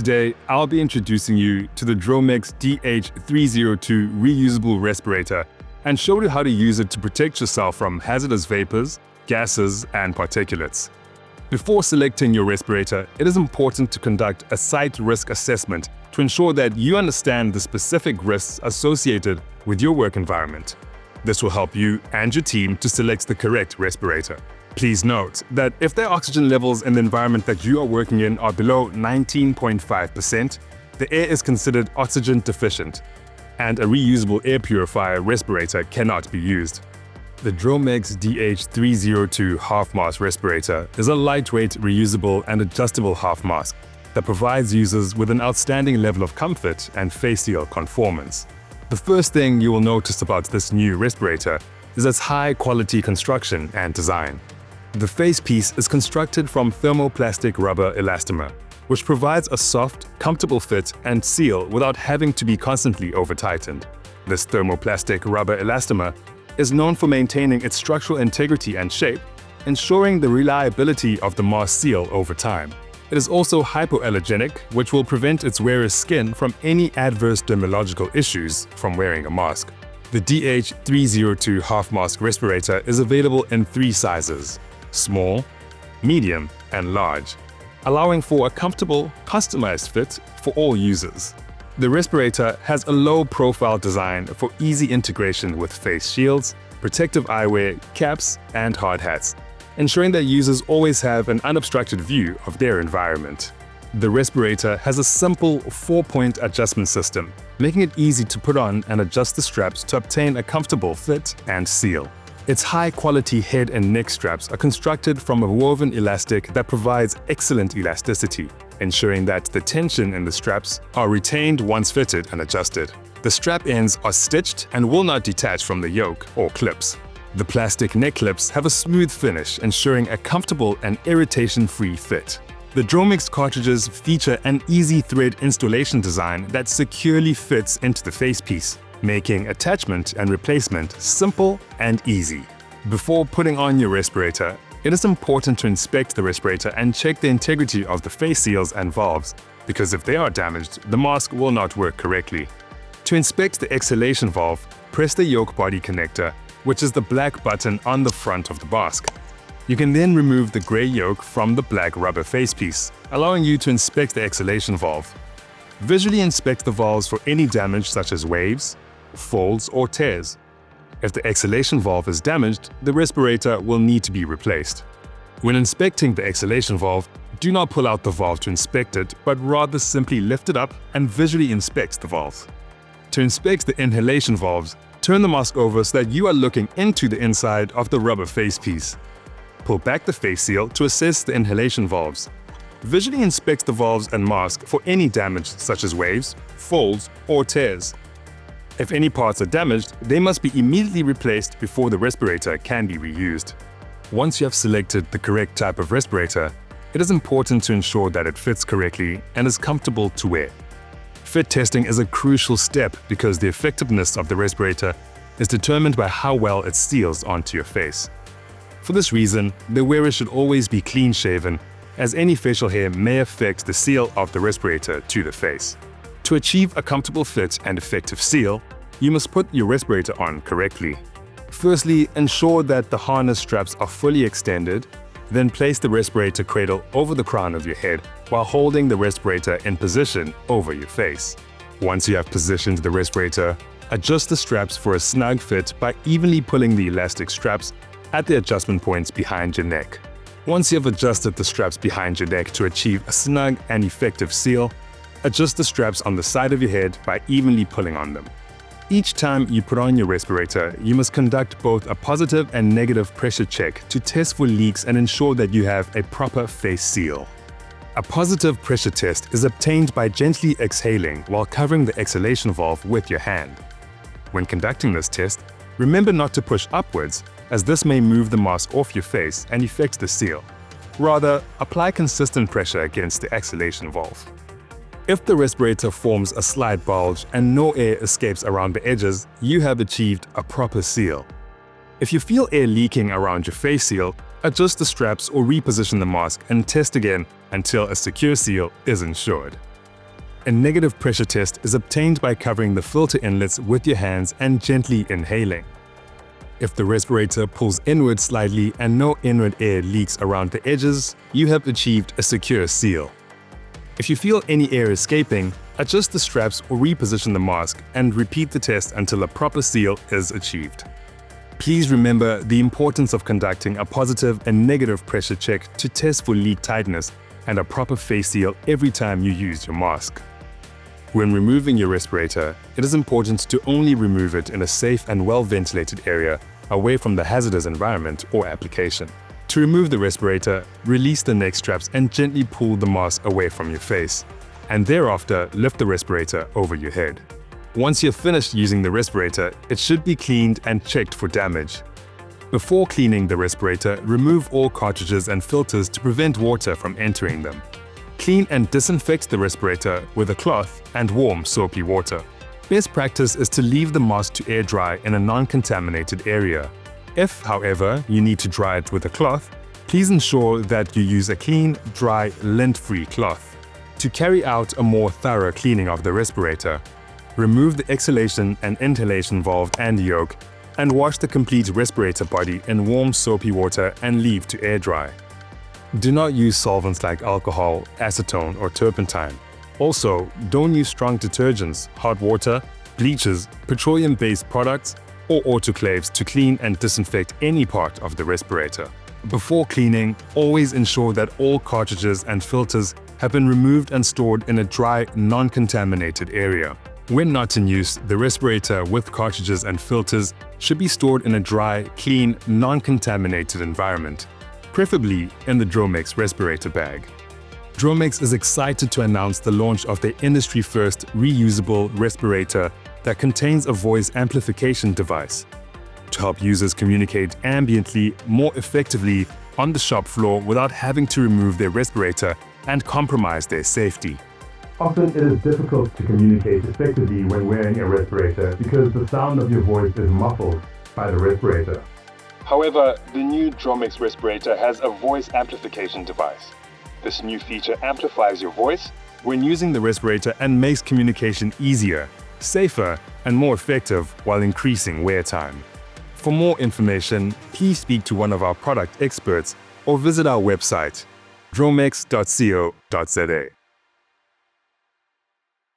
Today, I'll be introducing you to the Dromex DH302 reusable respirator and show you how to use it to protect yourself from hazardous vapors, gases, and particulates. Before selecting your respirator, it is important to conduct a site risk assessment to ensure that you understand the specific risks associated with your work environment. This will help you and your team to select the correct respirator. Please note that if the oxygen levels in the environment that you are working in are below 19.5%, the air is considered oxygen deficient, and a reusable air purifier respirator cannot be used. The Dromex DH302 half-mask respirator is a lightweight, reusable and adjustable half-mask that provides users with an outstanding level of comfort and face seal conformance. The first thing you will notice about this new respirator is its high-quality construction and design. The facepiece is constructed from thermoplastic rubber elastomer, which provides a soft, comfortable fit and seal without having to be constantly over-tightened. This thermoplastic rubber elastomer is known for maintaining its structural integrity and shape, ensuring the reliability of the mask seal over time. It is also hypoallergenic, which will prevent its wearer's skin from any adverse dermatological issues from wearing a mask. The DH302 half-mask respirator is available in 3 sizes: small, medium, and large, allowing for a comfortable, customized fit for all users. The respirator has a low-profile design for easy integration with face shields, protective eyewear, caps, and hard hats, ensuring that users always have an unobstructed view of their environment. The respirator has a simple 4-point adjustment system, making it easy to put on and adjust the straps to obtain a comfortable fit and seal. Its high-quality head and neck straps are constructed from a woven elastic that provides excellent elasticity, ensuring that the tension in the straps are retained once fitted and adjusted. The strap ends are stitched and will not detach from the yoke or clips. The plastic neck clips have a smooth finish, ensuring a comfortable and irritation-free fit. The Dromex cartridges feature an easy thread installation design that securely fits into the facepiece, making attachment and replacement simple and easy. Before putting on your respirator, it is important to inspect the respirator and check the integrity of the face seals and valves, because if they are damaged, the mask will not work correctly. To inspect the exhalation valve, press the yoke body connector, which is the black button on the front of the mask. You can then remove the gray yoke from the black rubber facepiece, allowing you to inspect the exhalation valve. Visually inspect the valves for any damage such as waves, folds, or tears. If the exhalation valve is damaged, the respirator will need to be replaced. When inspecting the exhalation valve, do not pull out the valve to inspect it, but rather simply lift it up and visually inspect the valve. To inspect the inhalation valves, turn the mask over so that you are looking into the inside of the rubber facepiece. Pull back the face seal to assess the inhalation valves. Visually inspect the valves and mask for any damage such as waves, folds, or tears. If any parts are damaged, they must be immediately replaced before the respirator can be reused. Once you have selected the correct type of respirator, it is important to ensure that it fits correctly and is comfortable to wear. Fit testing is a crucial step because the effectiveness of the respirator is determined by how well it seals onto your face. For this reason, the wearer should always be clean-shaven, as any facial hair may affect the seal of the respirator to the face. To achieve a comfortable fit and effective seal, you must put your respirator on correctly. Firstly, ensure that the harness straps are fully extended, then place the respirator cradle over the crown of your head while holding the respirator in position over your face. Once you have positioned the respirator, adjust the straps for a snug fit by evenly pulling the elastic straps at the adjustment points behind your neck. Once you have adjusted the straps behind your neck to achieve a snug and effective seal, adjust the straps on the side of your head by evenly pulling on them. Each time you put on your respirator, you must conduct both a positive and negative pressure check to test for leaks and ensure that you have a proper face seal. A positive pressure test is obtained by gently exhaling while covering the exhalation valve with your hand. When conducting this test, remember not to push upwards, as this may move the mask off your face and affect the seal. Rather, apply consistent pressure against the exhalation valve. If the respirator forms a slight bulge and no air escapes around the edges, you have achieved a proper seal. If you feel air leaking around your face seal, adjust the straps or reposition the mask and test again until a secure seal is ensured. A negative pressure test is obtained by covering the filter inlets with your hands and gently inhaling. If the respirator pulls inward slightly and no inward air leaks around the edges, you have achieved a secure seal. If you feel any air escaping, adjust the straps or reposition the mask and repeat the test until a proper seal is achieved. Please remember the importance of conducting a positive and negative pressure check to test for leak tightness and a proper face seal every time you use your mask. When removing your respirator, it is important to only remove it in a safe and well-ventilated area away from the hazardous environment or application. To remove the respirator, release the neck straps and gently pull the mask away from your face, and thereafter lift the respirator over your head. Once you're finished using the respirator, it should be cleaned and checked for damage. Before cleaning the respirator, remove all cartridges and filters to prevent water from entering them. Clean and disinfect the respirator with a cloth and warm soapy water. Best practice is to leave the mask to air dry in a non-contaminated area. If, however, you need to dry it with a cloth, please ensure that you use a clean, dry, lint-free cloth. To carry out a more thorough cleaning of the respirator, remove the exhalation and inhalation valve and yoke, and wash the complete respirator body in warm soapy water and leave to air dry. Do not use solvents like alcohol, acetone, or turpentine. Also, don't use strong detergents, hot water, bleaches, petroleum-based products, or autoclaves to clean and disinfect any part of the respirator. Before cleaning, always ensure that all cartridges and filters have been removed and stored in a dry, non-contaminated area. When not in use, the respirator with cartridges and filters should be stored in a dry, clean, non-contaminated environment, preferably in the Dromex respirator bag. Dromex is excited to announce the launch of their industry-first reusable respirator that contains a voice amplification device to help users communicate ambiently more effectively on the shop floor without having to remove their respirator and compromise their safety. Often it is difficult to communicate effectively when wearing a respirator because the sound of your voice is muffled by the respirator. However, the new Dromex respirator has a voice amplification device. This new feature amplifies your voice when using the respirator and makes communication easier, safer, and more effective while increasing wear time. For more information, please speak to one of our product experts or visit our website, dromex.co.za.